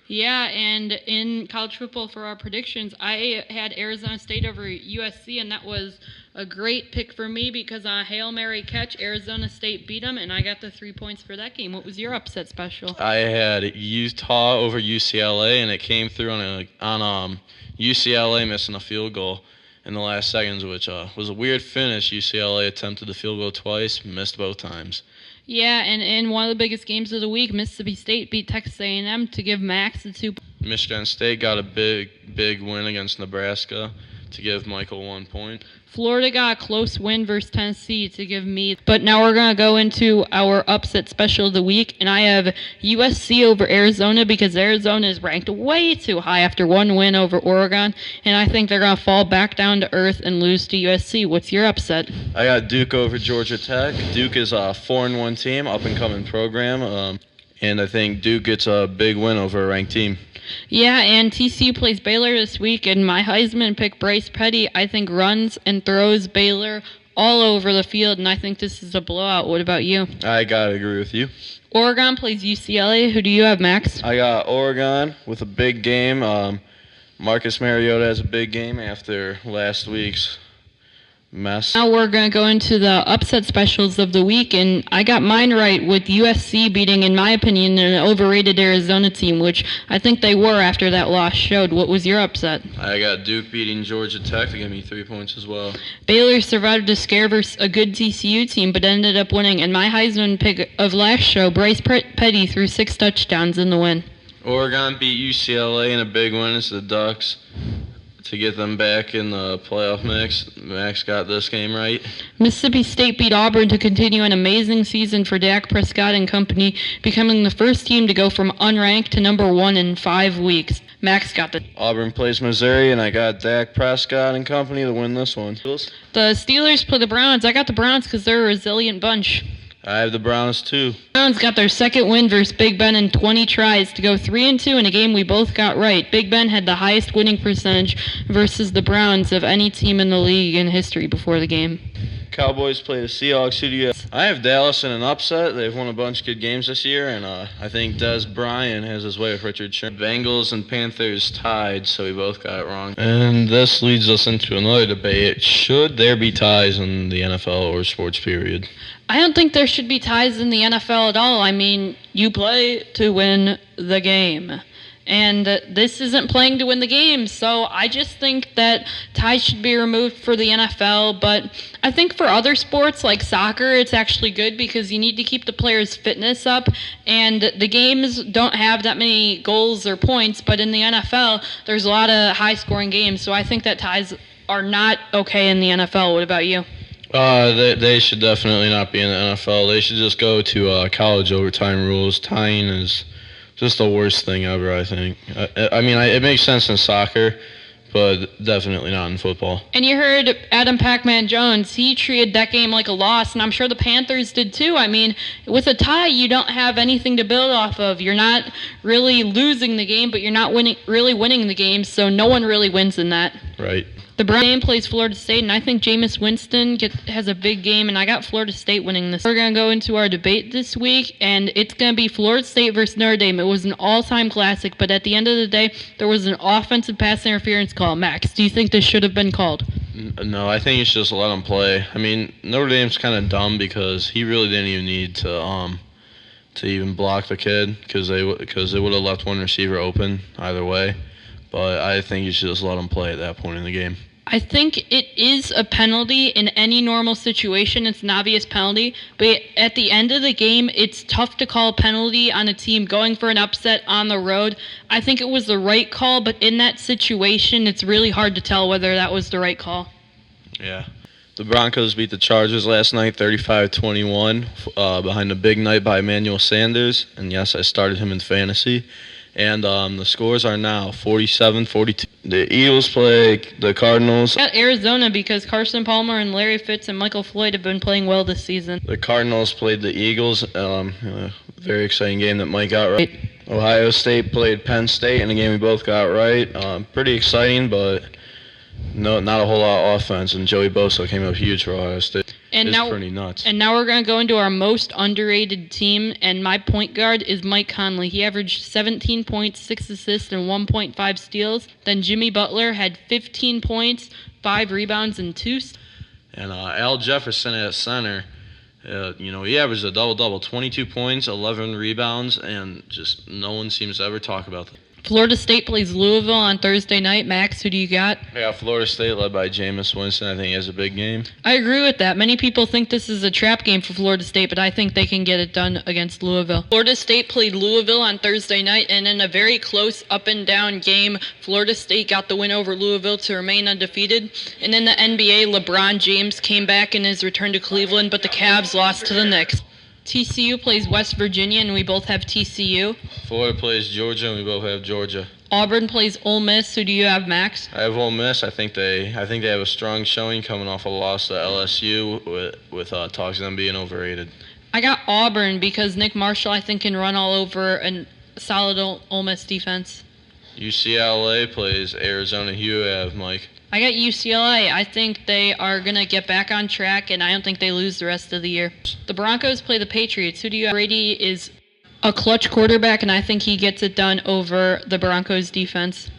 Yeah, and in college football for our predictions, I had Arizona State over USC, and that was a great pick for me because on a Hail Mary catch, Arizona State beat them, and I got the 3 points for that game. What was your upset special? I had Utah over UCLA, and it came through on UCLA missing a field goal in the last seconds, which was a weird finish. UCLA attempted the field goal twice, missed both times. Yeah, and in one of the biggest games of the week, Mississippi State beat Texas A&M to give Max the 2 points. Michigan State got a big win against Nebraska to give Michael 1 point. Florida got a close win versus Tennessee to give me. But now we're going to go into our upset special of the week, and I have USC over Arizona because Arizona is ranked way too high after one win over Oregon, and I think they're going to fall back down to earth and lose to USC. What's your upset? I got Duke over Georgia Tech. Duke is a 4-1 team, up-and-coming program, and I think Duke gets a big win over a ranked team. Yeah, and TCU plays Baylor this week, and my Heisman pick, Bryce Petty, I think runs and throws Baylor all over the field, and I think this is a blowout. What about you? I got to agree with you. Oregon plays UCLA. Who do you have, Max? I got Oregon with a big game. Marcus Mariota has a big game after last week's mess. Now we're going to go into the upset specials of the week, and I got mine right with USC beating, in my opinion, an overrated Arizona team, which I think they were after that loss showed. What was your upset? I got Duke beating Georgia Tech to give me 3 points as well. Baylor survived a scare versus a good TCU team, but ended up winning, and my Heisman pick of last show, Bryce Petty, threw 6 touchdowns in the win. Oregon beat UCLA in a big win. It's the Ducks to get them back in the playoff mix. Max got this game right. Mississippi State beat Auburn to continue an amazing season for Dak Prescott and company, becoming the first team to go from unranked to number 1 in 5 weeks. Max got the Auburn plays Missouri, and I got Dak Prescott and company to win this one. The Steelers play the Browns. I got the Browns because they're a resilient bunch. I have the Browns too. Browns got their second win versus Big Ben in 20 tries to go 3-2 in a game we both got right. Big Ben had the highest winning percentage versus the Browns of any team in the league in history before the game. Cowboys play the Seahawks. Who do you have? I have Dallas in an upset. They've won a bunch of good games this year, and I think Des Bryant has his way with Richard Sherman. Bengals and Panthers tied, so we both got it wrong. And this leads us into another debate. Should there be ties in the NFL or sports period? I don't think there should be ties in the NFL at all. I mean, you play to win the game. And this isn't playing to win the game, so I just think that ties should be removed for the NFL. But I think for other sports like soccer, it's actually good because you need to keep the players' fitness up, and the games don't have that many goals or points, but in the NFL, there's a lot of high-scoring games, so I think that ties are not okay in the NFL. What about you? They should definitely not be in the NFL. They should just go to college overtime rules. Tying is just the worst thing ever, I think. I mean, it makes sense in soccer, but definitely not in football. And you heard Adam Pac-Man Jones. He treated that game like a loss, and I'm sure the Panthers did too. I mean, with a tie, you don't have anything to build off of. You're not really losing the game, but you're not really winning the game, so no one really wins in that. Right. The Browns plays Florida State, and I think Jameis Winston has a big game, and I got Florida State winning this. We're going to go into our debate this week, and it's going to be Florida State versus Notre Dame. It was an all-time classic, but at the end of the day, there was an offensive pass interference call. Max, do you think this should have been called? No, I think you should just let him play. I mean, Notre Dame's kind of dumb because he really didn't even need to even block the kid because they would have left one receiver open either way. But I think you should just let him play at that point in the game. I think it is a penalty in any normal situation. It's an obvious penalty. But at the end of the game, it's tough to call a penalty on a team going for an upset on the road. I think it was the right call, but in that situation, it's really hard to tell whether that was the right call. Yeah. The Broncos beat the Chargers last night 35-21 behind a big night by Emmanuel Sanders. And yes, I started him in fantasy. And the scores are now 47-42. The Eagles play the Cardinals. Got Arizona because Carson Palmer and Larry Fitz and Michael Floyd have been playing well this season. The Cardinals played the Eagles. Very exciting game that Mike got right. Ohio State played Penn State in a game we both got right. Pretty exciting, but not a whole lot of offense. And Joey Bosa came up huge for Ohio State. is pretty nuts. And now we're going to go into our most underrated team, and my point guard is Mike Conley. He averaged 17 points, 6 assists, and 1.5 steals. Then Jimmy Butler had 15 points, 5 rebounds, and 2 steals. And Al Jefferson at center, he averaged a double-double, 22 points, 11 rebounds, and just no one seems to ever talk about that. Florida State plays Louisville on Thursday night. Max, who do you got? I got Florida State led by Jameis Winston. I think he has a big game. I agree with that. Many people think this is a trap game for Florida State, but I think they can get it done against Louisville. Florida State played Louisville on Thursday night, and in a very close up-and-down game, Florida State got the win over Louisville to remain undefeated. And in the NBA, LeBron James came back in his return to Cleveland, but the Cavs lost to the Knicks. TCU plays West Virginia, and we both have TCU. Florida plays Georgia, and we both have Georgia. Auburn plays Ole Miss. Who do you have, Max? I have Ole Miss. I think they have a strong showing coming off a loss to LSU with talks of them being overrated. I got Auburn because Nick Marshall, I think, can run all over a solid Ole Miss defense. UCLA plays Arizona. Who you have, Mike? I got UCLA. I think they are going to get back on track, and I don't think they lose the rest of the year. The Broncos play the Patriots. Who do you have? Brady is a clutch quarterback, and I think he gets it done over the Broncos defense.